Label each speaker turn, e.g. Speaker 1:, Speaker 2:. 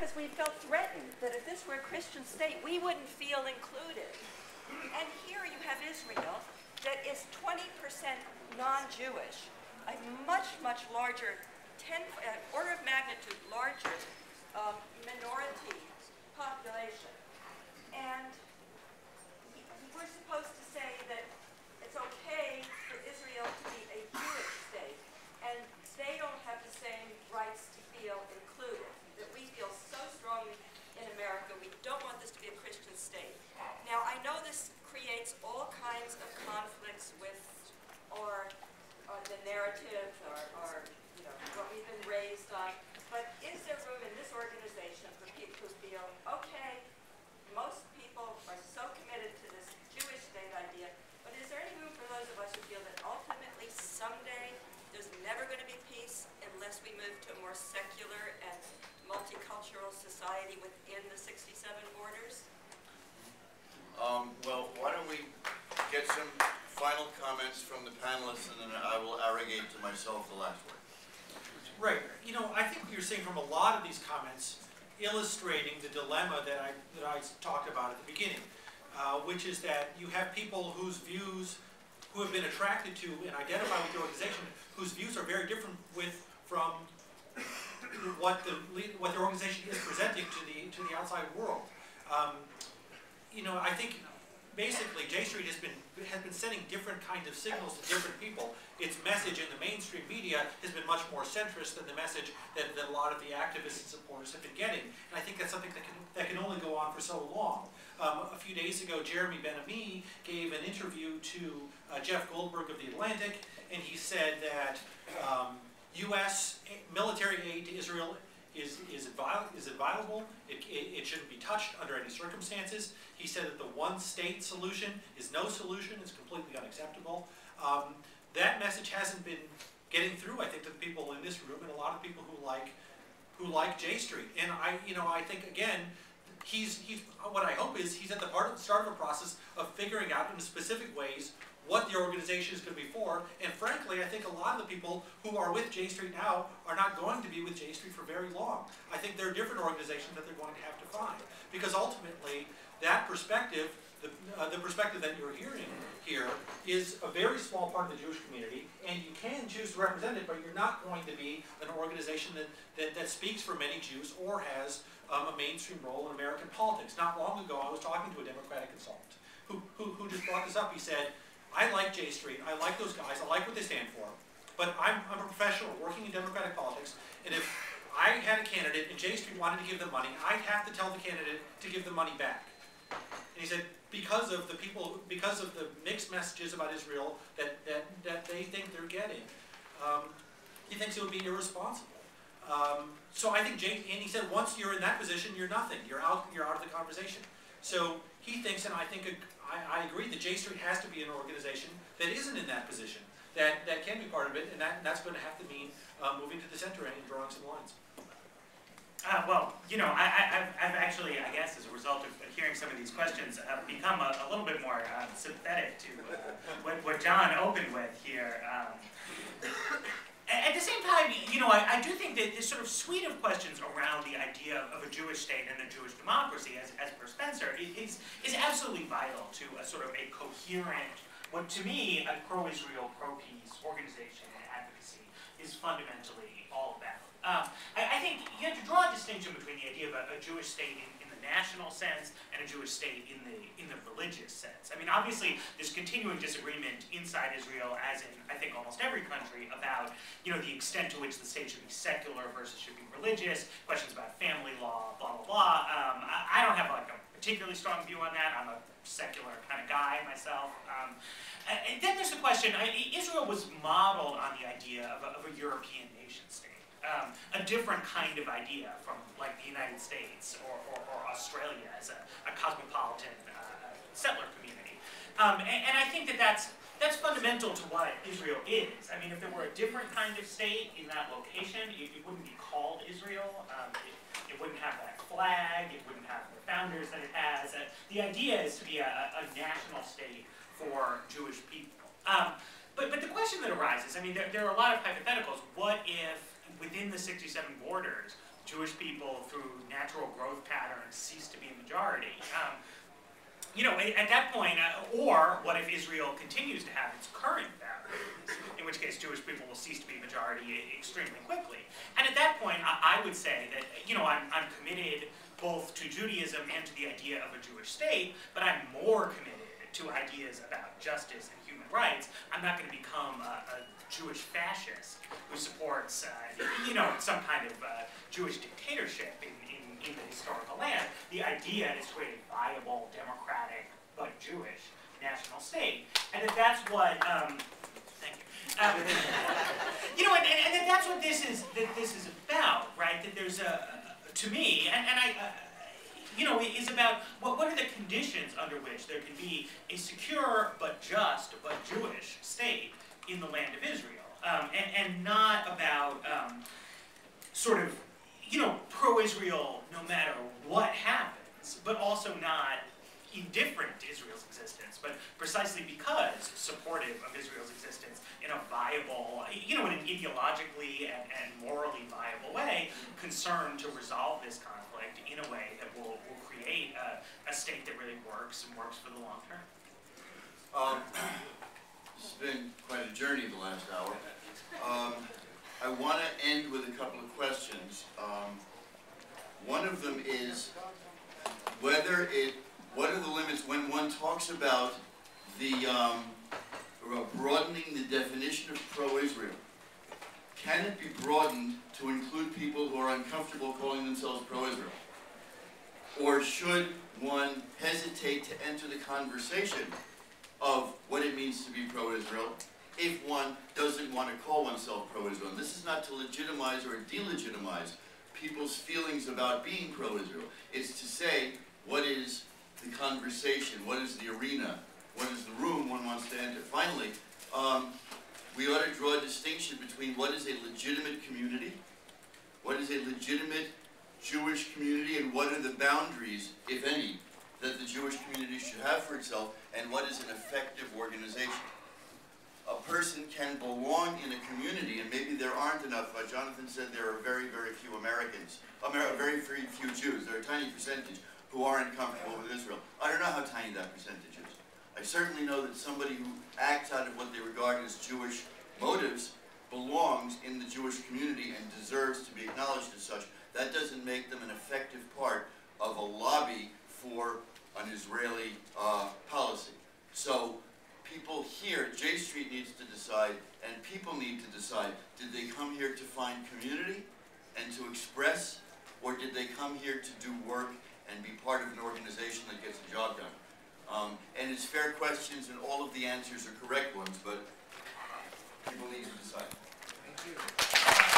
Speaker 1: because we felt threatened that if this were a Christian state, we wouldn't feel included. And here you have Israel that is 20% non-Jewish, a much, much larger, order of magnitude larger minority population. And we're supposed to say that it's okay for Israel to be a Jewish state, and they don't have the same rights to feel included, that we feel so strongly in America. We don't want this to be a Christian state. Now, I know this creates all kinds of conflicts with the narrative or what we've been raised on, but is there room in this organization for people who feel, okay, most people are so committed to this Jewish state idea, but is there any room for those of us who feel that ultimately someday there's never going to be peace unless we move to a more secular and multicultural society within the 67 borders?
Speaker 2: Well, why don't we get some final comments from the panelists, and then I will arrogate to myself the last word.
Speaker 3: Right. I think what you're saying from a lot of these comments illustrating the dilemma that I talked about at the beginning, which is that you have people whose views, who have been attracted to and identify with the organization, whose views are very different from what their organization is presenting to the outside world. I think basically J Street has been sending different kinds of signals to different people. Its message in the mainstream media has been much more centrist than the message that a lot of the activists and supporters have been getting. And I think that's something that can only go on for so long. A few days ago, Jeremy Ben-Ami gave an interview to Jeff Goldberg of The Atlantic, and he said that U.S. military aid to Israel is inviolable. It shouldn't be touched under any circumstances. He said that the one-state solution is no solution. It's completely unacceptable. That message hasn't been getting through, I think, to the people in this room and a lot of people who like J Street. And I think again, what I hope is he's at the start of a process of figuring out in specific ways what the organization is going to be for. And frankly, I think a lot of the people who are with J Street now are not going to be with J Street for very long. I think there are different organizations that they're going to have to find. Because ultimately, that perspective, the perspective that you're hearing here, is a very small part of the Jewish community, and you can choose to represent it, but you're not going to be an organization that speaks for many Jews or has a mainstream role in American politics. Not long ago, I was talking to a Democratic consultant who just brought this up. He said, I like J Street, I like those guys, I like what they stand for, but I'm a professional working in Democratic politics, and if I had a candidate and J Street wanted to give them money, I'd have to tell the candidate to give the money back. And he said, because of the mixed messages about Israel that they think they're getting, he thinks it would be irresponsible. So I think and he said, once you're in that position, you're nothing. You're out of the conversation. So he thinks, and I think I agree, that J Street has to be an organization that isn't in that position, that can be part of it, and that's going to have to mean moving to the center and drawing some lines.
Speaker 4: Well, I've actually, I guess, as a result of hearing some of these questions, become a little bit more sympathetic to what John opened with here. At the same time, I do think that this sort of suite of questions around the idea of a Jewish state and a Jewish democracy, as per Spencer, is absolutely vital to a sort of a coherent, what to me, a pro-Israel, pro-peace organization and advocacy is fundamentally all about. I think you have to draw a distinction between the idea of a Jewish state in the national sense and a Jewish state in the religious sense. I mean, obviously, there's continuing disagreement inside Israel, as in, I think, almost every country, about, the extent to which the state should be secular versus should be religious, questions about family law, blah, blah, blah. I don't have, a particularly strong view on that. I'm a secular kind of guy myself. And then there's the question, Israel was modeled on the idea of a European nation state. A different kind of idea from like the United States or Australia as a cosmopolitan settler community. And I think that's fundamental to what Israel is. I mean, if there were a different kind of state in that location, it wouldn't be called Israel. It wouldn't have that flag. It wouldn't have the founders that it has. The idea is to be a national state for Jewish people. But the question that arises, I mean, there are a lot of hypotheticals. What if within the 67 borders, Jewish people through natural growth patterns cease to be a majority. You know, at that point, or what if Israel continues to have its current boundaries, in which case Jewish people will cease to be a majority extremely quickly. And at that point, I would say that, you know, I'm committed both to Judaism and to the idea of a Jewish state, but I'm more committed to ideas about justice and human rights. I'm not going to become a Jewish fascist who supports, you know, some kind of Jewish dictatorship in the historical land. The idea is to create a viable, democratic, but Jewish national state. And that's what, thank you. You know, and that's what this is about, right? That there's to me, and I, you know, is about what are the conditions under which there can be a secure but just but Jewish state in the land of Israel, and not about sort of, you know, pro-Israel no matter what happens, but also not indifferent to Israel's existence, but precisely because supportive of Israel's existence in a viable, you know, in an ideologically and morally viable way, concerned to resolve this conflict in a way that will create a state that really works and works for the long term.
Speaker 2: It's been quite a journey the last hour. I want to end with a couple of questions. One of them is what are the limits when one talks about the broadening the definition of pro-Israel? Can it be broadened to include people who are uncomfortable calling themselves pro-Israel? Or should one hesitate to enter the conversation of what it means to be pro-Israel if one doesn't want to call oneself pro-Israel? And this is not to legitimize or delegitimize people's feelings about being pro-Israel. It's to say, what is the conversation? What is the arena? What is the room one wants to enter? Finally, we ought to draw a distinction between what is a legitimate community, what is a legitimate Jewish community, and what are the boundaries, if any, that the Jewish community should have for itself, and what is an effective organization. A person can belong in a community, and maybe there aren't enough. Jonathan said there are very, very few Americans, very few Jews. There are a tiny percentage who aren't comfortable with Israel. I don't know how tiny that percentage is. I certainly know that somebody who acts out of what they regard as Jewish motives belongs in the Jewish community and deserves to be acknowledged as such. That doesn't make them an effective part of a lobby for an Israeli policy. So people here, J Street needs to decide, and people need to decide, did they come here to find community and to express, or did they come here to do work and be part of an organization that gets the job done? And it's fair questions, and all of the answers are correct ones, but people need to decide.
Speaker 5: Thank you.